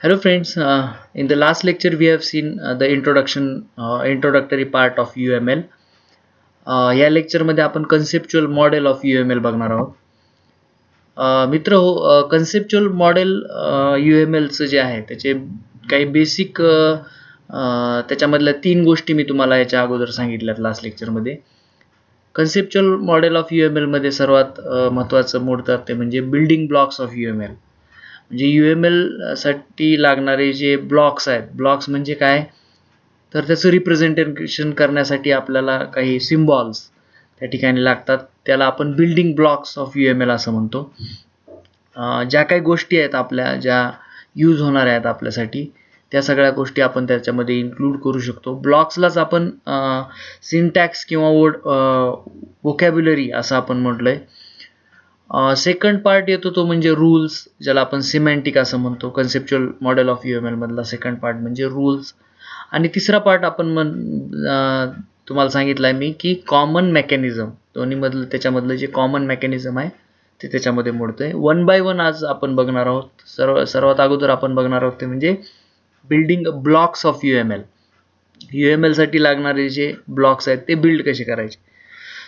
Hello friends, in the last lecture we have seen the introductory part of UML. या lecture मध्ये आपण conceptual model of UML बघणार आहोत. मित्र हो, conceptual model UML चं जे आहे त्याचे काही बेसिक त्याच्यामधल्या तीन गोष्टी मी तुम्हाला याच्या अगोदर सांगितल्यात लास्ट लेक्चर मध्ये. कन्सेप्च्युअल मॉडेल ऑफ UML मध्ये सर्वात महत्त्वाचं मोडतात ते म्हणजे बिल्डिंग ब्लॉक्स ऑफ UML. म्हणजे UML साठी लागणारे जे ब्लॉक्स आहेत, ब्लॉक्स म्हणजे काय तर त्याचं रिप्रेझेंटेशन करण्यासाठी आपल्याला काही सिम्बॉल्स त्या ठिकाणी लागतात. त्याला आपण बिल्डिंग ब्लॉक्स ऑफ UML असं म्हणतो. ज्या काही गोष्टी आहेत आपल्या ज्या यूज होणार आहेत आपल्यासाठी त्या सगळ्या गोष्टी आपण त्याच्यामध्ये इन्क्लूड करू शकतो. ब्लॉक्सलाच आपण सिंटॅक्स किंवा व्होकॅब्युलरी असं आपण म्हटलंय. सेकंड पार्ट येतो तो म्हणजे रूल्स, ज्याला आपण सिमॅन्टिक असं म्हणतो. कन्सेप्च्युअल मॉडेल ऑफ UML मधला सेकंड पार्ट म्हणजे रूल्स. आणि तिसरा पार्ट आपण तुम्हाला सांगितलं आहे मी की कॉमन मेकॅनिझम. दोन्हीमधलं त्याच्यामधलं जे कॉमन मेकॅनिझम आहे ते त्याच्यामध्ये मोडतंय. वन बाय वन आज आपण बघणार आहोत. सर्वात अगोदर आपण बघणार आहोत ते म्हणजे building blocks of UML. UML साठी लागणारे जे ब्लॉक्स आहेत ते बिल्ड कसे करायचे.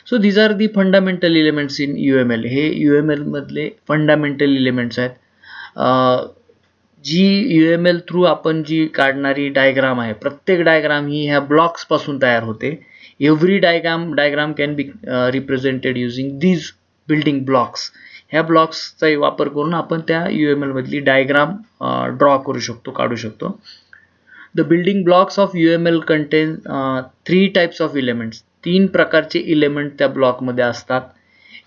So these are the fundamental elements in UML. हे UML मधले फंडामेंटल एलिमेंट्स आहेत. जी UML थ्रू आपण जी काढणारी डायग्राम आहे, प्रत्येक डायग्राम ही ह्या ब्लॉक्स पासून तयार होते. Every diagram can be represented using these building blocks. ह्या ब्लॉक्सचा वापर करून आपण त्या UML मधली डायग्राम ड्रॉ करू शकतो, काढू शकतो. The building blocks of UML contain three types of elements. तीन प्रकारचे एलिमेंट त्या ब्लॉक मध्ये असतात.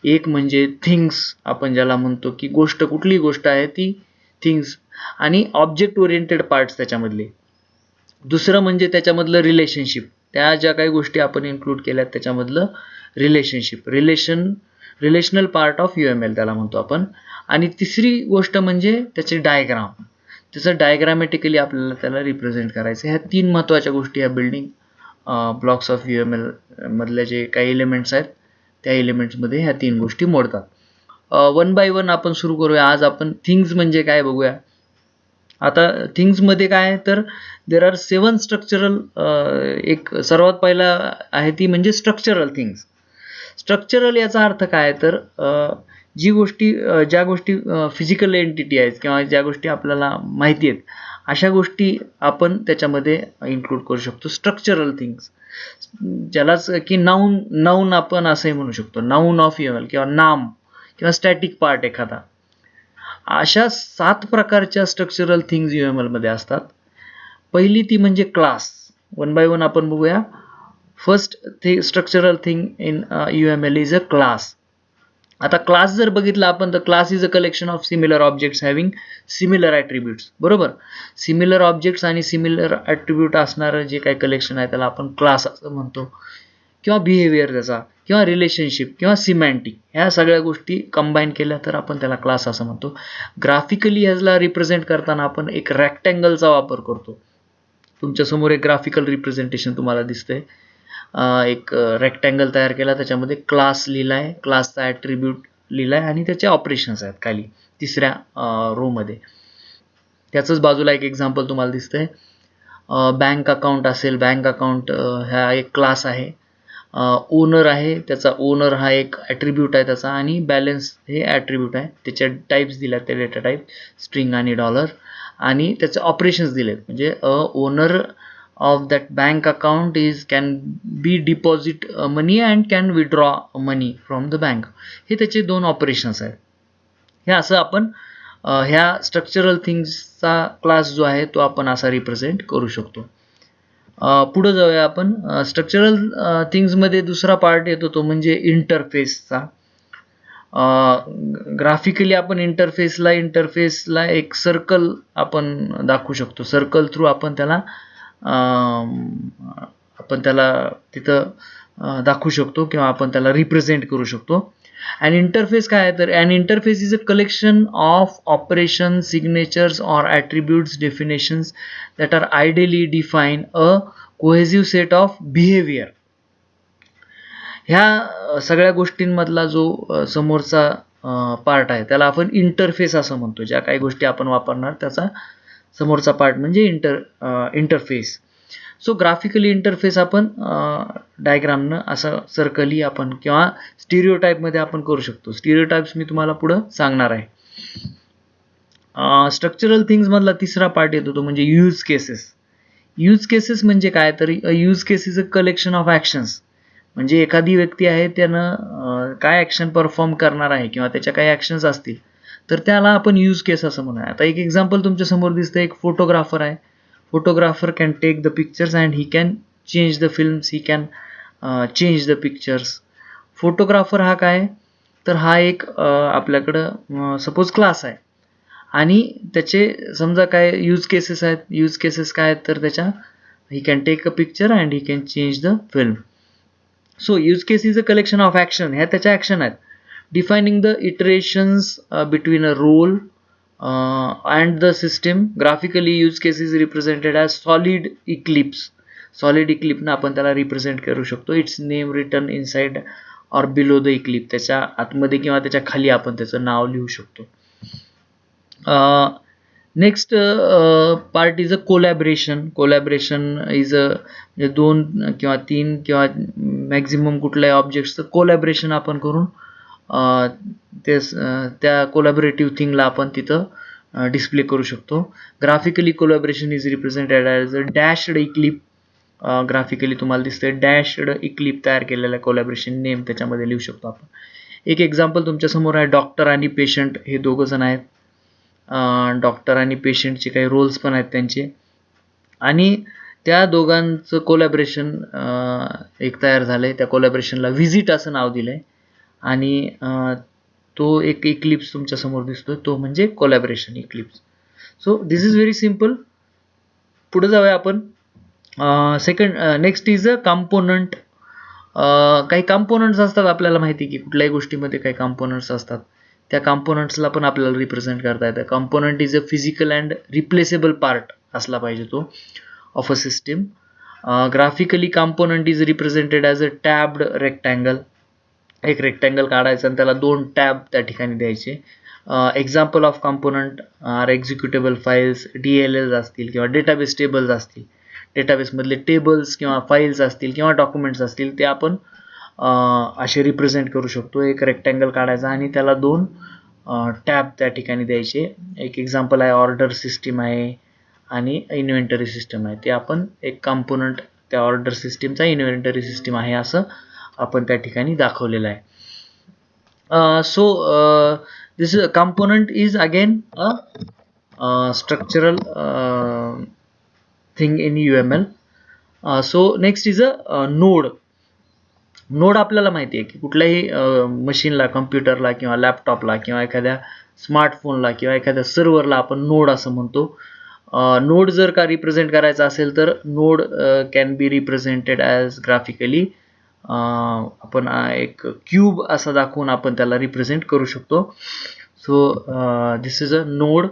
एक म्हणजे थिंग्स, आपण ज्याला म्हणतो की गोष्ट, कुठली गोष्ट आहे ती थिंग्स, आणि ऑब्जेक्ट ओरिएंटेड पार्ट्स त्याच्यामधले. दुसरं म्हणजे त्याच्यामधलं रिलेशनशिप, त्या ज्या काही गोष्टी आपण इन्क्लूड केल्यात त्याच्यामधलं relationship, relational part of UML त्याला म्हणतो आपण. आणि तिसरी गोष्ट म्हणजे त्याचे डायग्राम, त्याचं डायग्रामॅटिकली आपल्याला त्याला रिप्रेझेंट करायचं. ह्या तीन महत्त्वाच्या गोष्टी या बिल्डिंग ब्लॉक्स ऑफ UML मधले जे काही एलिमेंट्स आहेत त्या एलिमेंट्समध्ये ह्या तीन गोष्टी मोडतात. वन बाय वन आपण सुरू करूया. आज आपण थिंग्स म्हणजे काय बघूया. आता थिंग्समध्ये काय आहे तर देर आर 7 स्ट्रक्चरल. एक सर्वात पहिला आहे ती म्हणजे स्ट्रक्चरल थिंग्स. स्ट्रक्चरल याचा अर्थ काय तर ज्या गोष्टी फिजिकल एंटिटी आहेत किंवा ज्या गोष्टी आपल्याला माहिती आहेत अशा गोष्टी आपण त्याच्यामध्ये इन्क्लूड करू शकतो. स्ट्रक्चरल थिंग्स, ज्यालाच की नाऊन आपण असंही म्हणू शकतो. नाऊन ऑफ UML किंवा नाम किंवा स्टॅटिक पार्ट एखादा. अशा 7 प्रकारच्या स्ट्रक्चरल थिंग्स UML मध्ये असतात. पहिली ती म्हणजे क्लास. वन बाय वन आपण बघूया. First structural thing in UML is a class. आता क्लास जर बघितला आपण तर class is a collection of similar objects having similar attributes. बरोबर, सिमिलर ऑब्जेक्ट्स आणि सिमिलर ॲट्रिब्यूट असणारं जे काही कलेक्शन आहे त्याला आपण क्लास असं म्हणतो. किंवा बिहेवियर त्याचा, किंवा रिलेशनशिप, किंवा सिमॅन्टिक, ह्या सगळ्या गोष्टी कंबाईन केल्या तर आपण त्याला क्लास असं म्हणतो. ग्राफिकली ह्याला रिप्रेझेंट करताना आपण एक रेक्टँगलचा वापर करतो. तुमच्यासमोर एक ग्राफिकल रिप्रेझेंटेशन तुम्हाला दिसतंय. एक रेक्टँगल तयार केला, त्याच्यामध्ये क्लास लिहिलाय, क्लासचा ॲट्रिब्यूट लिहिलाय आणि त्याचे ऑपरेशन्स आहेत खाली तिसऱ्या रो मध्ये. त्याचंच बाजूला एक एक्झाम्पल तुम्हाला दिसतंय. बँक अकाउंट असेल, बँक अकाउंट हा एक क्लास आहे. ओनर आहे, त्याचा ओनर हा एक ॲट्रिब्यूट आहे त्याचा, आणि बॅलन्स हे ॲट्रिब्यूट आहे. त्याचे टाईप्स दिल्यात, ते डेटा टाईप स्ट्रिंग आणि डॉलर, आणि त्याचे ऑपरेशन्स दिलेत. म्हणजे owner of that bank account can be deposit money and can withdraw money from the bank. हे त्याचे दोन ऑपरेशन्स आहेत. हे असं आपण ह्या स्ट्रक्चरल थिंग्सचा क्लास जो आहे तो आपण असा रिप्रेझेंट करू शकतो. पुढे जाऊया आपण. स्ट्रक्चरल थिंग्समध्ये दुसरा पार्ट येतो तो म्हणजे इंटरफेसचा. ग्राफिकली आपण इंटरफेसला एक सर्कल आपण दाखवू शकतो. सर्कल थ्रू आपण त्याला तिथं दाखवू शकतो किंवा आपण त्याला रिप्रेझेंट करू शकतो. अँड इंटरफेस काय आहे तर and interface is a collection of operation, signatures और attributes, definitions that are ideally define a cohesive set of behaviour. ह्या सगळ्या गोष्टींमधला जो समोरचा पार्ट आहे त्याला आपण इंटरफेस असं म्हणतो. ज्या काही गोष्टी आपण वापरणार त्याचा समोरचा पार्ट म्हणजे इंटरफेस. सो ग्राफिकली इंटरफेस आपण डायग्रामनं असं सर्कली आपण किंवा स्टिरियोटाईपमध्ये आपण करू शकतो. स्टिरियोटाईप्स मी तुम्हाला पुढं सांगणार आहे. स्ट्रक्चरल थिंग्स मधला तिसरा पार्ट येतो तो म्हणजे यूज केसेस. यूज केसेस म्हणजे काय, तर use case is a collection of actions. म्हणजे एखादी व्यक्ती आहे त्यानं काय ॲक्शन परफॉर्म करणार आहे किंवा त्याच्या काही ॲक्शन्स असतील तर त्याला आपण यूज केस असं म्हणूया. आता एक एक्झाम्पल तुमच्या समोर दिसतं, एक फोटोग्राफर आहे. Photographer can take the pictures and he can change the films, he can change the pictures. Photographer हा काय, तर हा एक आपल्याकडं सपोज क्लास आहे आणि त्याचे समजा काय यूज केसेस आहेत. यूज केसेस काय आहेत तर त्याच्या he can take a picture and he can change the film. So use case is a collection of action. ह्या त्याच्या ॲक्शन आहेत. Defining the iterations between a role and the system. Graphically use case is represented as solid eclipse. Solid eclipse ना आपण त्याला represent करू शकतो. Its name return inside or below the eclipse. त्याच्या आतमध्ये किंवा त्याच्या खाली आपण त्याचं नाव लिहू शकतो. Next part is a collaboration. Collaboration is a म्हणजे 2 किंवा 3 किंवा मॅक्झिमम कुठल्याही ऑब्जेक्ट्सचं कोलॅबरेशन आपण करून त्या कोलॅबरेटिव्ह थिंगला आपण तिथं डिस्प्ले करू शकतो. Graphically collaboration is represented as a dashed eclipse. Graphically तुम्हाला दिसतंय डॅशड इक्लिप तयार केलेला कोलॅबरेशन नेम त्याच्यामध्ये लिहू शकतो आपण. एक एक्झाम्पल तुमच्यासमोर आहे, डॉक्टर आणि पेशंट हे दोघं जण आहेत. डॉक्टर आणि पेशंटचे काही रोल्स पण आहेत त्यांचे आणि त्या दोघांचं कोलॅबरेशन एक तयार झालं आहे. त्या कोलॅबरेशनला व्हिजिट असं नाव दिलं आहे आणि तो एक इक्लिप्स तुमच्यासमोर दिसतो तो म्हणजे collaboration Eclipse. So this is very simple. पुढे जाऊया आपण. Next is a component. काही कॉम्पोनंट्स असतात, आपल्याला माहिती की कुठल्याही गोष्टीमध्ये काही कॉम्पोनंट्स असतात. त्या कॉम्पोनंट्सला पण आपल्याला रिप्रेझेंट करता येतं. Component is a physical and replaceable part असला पाहिजे तो of a system. Graphically component is represented as a tabbed rectangle. एक रेक्टँगल काढायचं आणि त्याला 2 टॅब त्या ठिकाणी द्यायचे. Example of component are executable files, DLLs असतील किंवा डेटाबेस टेबल्स असतील. डेटाबेसमधले टेबल्स किंवा फाईल्स असतील किंवा डॉक्युमेंट्स असतील ते आपण असे रिप्रेझेंट करू शकतो. एक रेक्टँगल काढायचा आणि त्याला 2 टॅब त्या ठिकाणी द्यायचे. एक एक्झाम्पल आहे ऑर्डर सिस्टीम आहे आणि इन्व्हेंटरी सिस्टम आहे. ते आपण एक कॉम्पोनंट त्या ऑर्डर सिस्टीमचा इन्व्हेंटरी सिस्टीम आहे असं आपण त्या ठिकाणी दाखवलेलं आहे. So this component is again a structural thing in UML. So next is a node. Node आपल्याला माहिती आहे की कुठल्याही मशीनला, कम्प्युटरला किंवा लॅपटॉपला किंवा एखाद्या स्मार्टफोनला किंवा एखाद्या सर्व्हरला आपण नोड असं म्हणतो. नोड जर का रिप्रेझेंट करायचा असेल तर node can be represented as graphically. आपण एक क्यूब असा दाखवून आपण त्याला रिप्रेझेंट करू शकतो. So this is a node.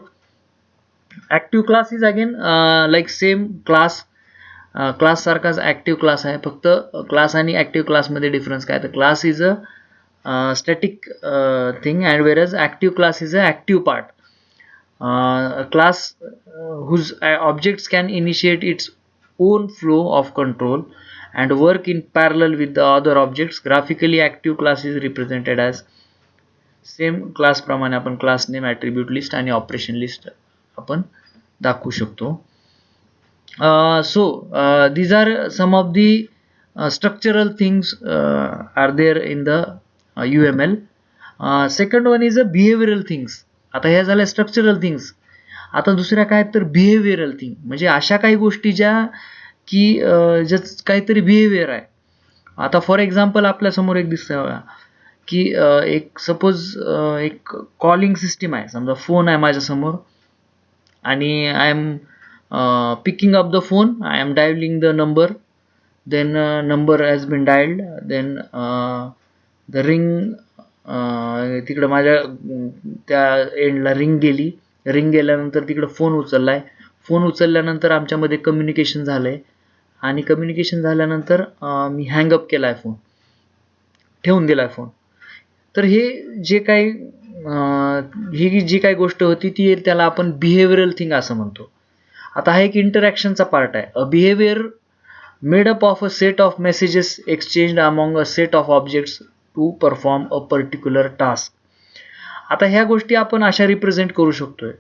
Active class is again like same class. Class सारखाच ॲक्टिव्ह क्लास आहे, फक्त क्लास आणि ॲक्टिव्ह क्लासमध्ये डिफरन्स काय, तर class is a static thing and whereas active class is a active part. Class whose objects can initiate its own flow of control and work in parallel with the other objects. Graphically active class is represented as same class प्रमाणे आपण class name, attribute list आणि operation list आपण दाखवू शकतो. So these are some of the structural things are there in the UML. Second one is a behavioral things. आता ह्या झाल्या structural things. आता दुसऱ्या काय तर बिहेवियरल थिंग, म्हणजे अशा काही गोष्टी ज्या की ज्याच काहीतरी बिहेवियर आहे. आता फॉर एक्झाम्पल आपल्यासमोर एक दिसतं बघा की एक सपोज एक कॉलिंग सिस्टीम आहे. समजा फोन आहे माझ्यासमोर आणि I am picking up the phone, I am dialing the number, then number has been dialed, then the ring तिकडं माझ्या त्या एंडला रिंग गेली. रिंग गेल्यानंतर तिकडं फोन उचललाय. फोन उचलल्यानंतर आमच्यामध्ये कम्युनिकेशन झालंय आणि कम्युनिकेशन झाल्यानंतर मी हँगअप केलाय फोन, ठेवून दिलाय फोन. तर हे जे काही ही जी काही गोष्ट होती ती त्याला आपण बिहेवियरल थिंग असं म्हणतो. आता हा एक इंटरॅक्शनचा पार्ट आहे. A behaviour made up of a set of messages exchanged among a set of objects to perform a particular task. आता ह्या गोष्टी आपण अशा रिप्रेझेंट करू शकतोय.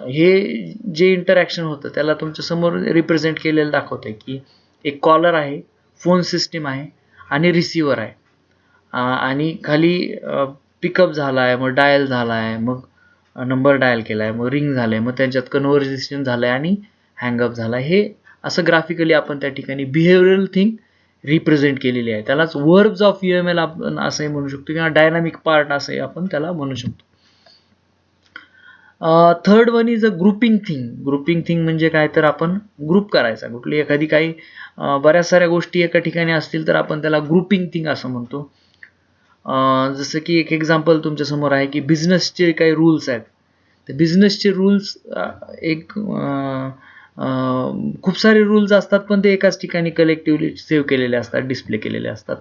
हे जे इंटरॅक्शन होतं त्याला तुमच्या समोर रिप्रेझेंट केलेलं दाखवतंय की एक कॉलर आहे, फोन सिस्टीम आहे आणि रिसिव्हर आहे. आणि खाली पिकअप झाला आहे, मग डायल झाला आहे, मग नंबर डायल केला आहे, मग रिंग झालं आहे, मग त्यांच्यात कन्व्हर्सेशन झालं आहे आणि हँगअप झाला. हे असं ग्राफिकली आपण त्या ठिकाणी बिहेवियरल थिंग रिप्रेझेंट केलेली आहे. त्यालाच वर्ब्स ऑफ UML आपण असंही म्हणू शकतो किंवा डायनामिक पार्ट असंही आपण त्याला म्हणू शकतो. Third one is a grouping thing. Grouping thing म्हणजे काय, तर आपण ग्रुप करायचा. कुठली एखादी काही बऱ्याच साऱ्या गोष्टी एका ठिकाणी असतील तर आपण त्याला ग्रुपिंग थिंग असं म्हणतो. जसं की एक एक्झाम्पल तुमच्यासमोर आहे की बिझनेसचे काही रूल्स आहेत. ते बिझनेसचे रूल्स एक खूप सारे रूल्स असतात, पण ते एकाच ठिकाणी कलेक्टिव्हली सेव्ह केलेले असतात, डिस्प्ले केलेले असतात.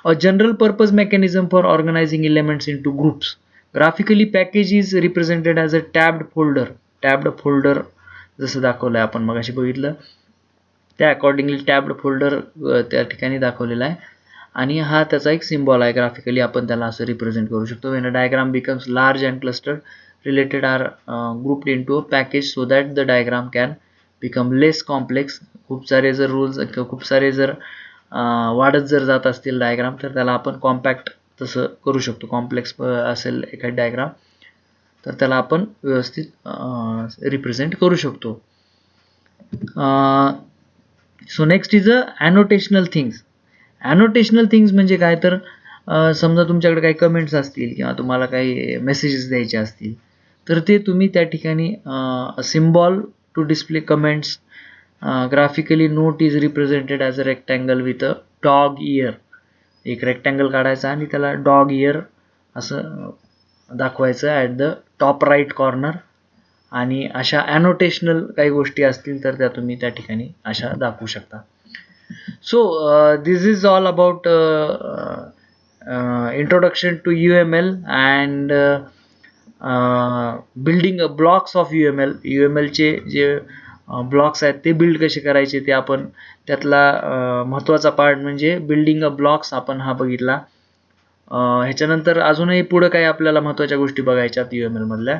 A general purpose mechanism for organising elements in two groups. Graphically package is represented as a tabbed folder. Tabbed folder जसं दाखवलं आहे आपण मगाशी बघितलं त्या अकॉर्डिंगली टॅब्ड फोल्डर त्या ठिकाणी दाखवलेला आहे. आणि हा त्याचा एक सिम्बॉल आहे. ग्राफिकली आपण त्याला असं रिप्रेझेंट करू शकतो. When a diagram becomes large and clustered related are grouped into a package so that the diagram can become less complex. खूप सारे जर रूल्स किंवा खूप सारे जर वाढत जर जात असतील डायग्राम तर त्याला आपण कॉम्पॅक्ट तसं करू शकतो. कॉम्प्लेक्स असेल एखादी डायग्राम तर त्याला आपण व्यवस्थित रिप्रेझेंट करू शकतो. So next is a annotational things. Annotational things म्हणजे काय, तर समजा तुमच्याकडे काही कमेंट्स असतील किंवा तुम्हाला काही मेसेजेस द्यायचे असतील तर ते तुम्ही त्या ठिकाणी symbol to display comments. Graphically note is represented as a rectangle with a dog ear. एक रेक्टँगल काढायचा आणि त्याला डॉग इयर असं दाखवायचं at the top right corner. आणि अशा ॲनोटेशनल काही गोष्टी असतील तर त्या तुम्ही त्या ठिकाणी अशा दाखवू शकता. So this is all about introduction to UML and building a blocks of UML. UML चे जे ब्लॉक्स आहेत ते बिल्ड कसे करायचे ते आपण त्यातला महत्त्वाचा पार्ट म्हणजे बिल्डिंग अ ब्लॉक्स आपण हा बघितला. ह्याच्यानंतर अजूनही पुढं काही आपल्याला महत्त्वाच्या गोष्टी बघायच्यात UML मधल्या.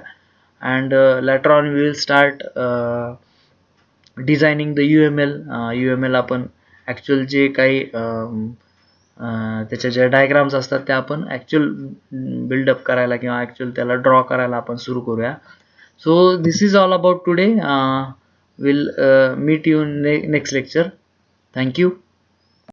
And later on we will start designing the UML. UML आपण ॲक्च्युअल जे काही त्याच्या ज्या डायग्राम्स असतात त्या आपण ॲक्च्युअल बिल्डअप करायला किंवा ॲक्च्युअल त्याला ड्रॉ करायला आपण सुरू करूया. So this is all about today. Will meet you next lecture. Thank you.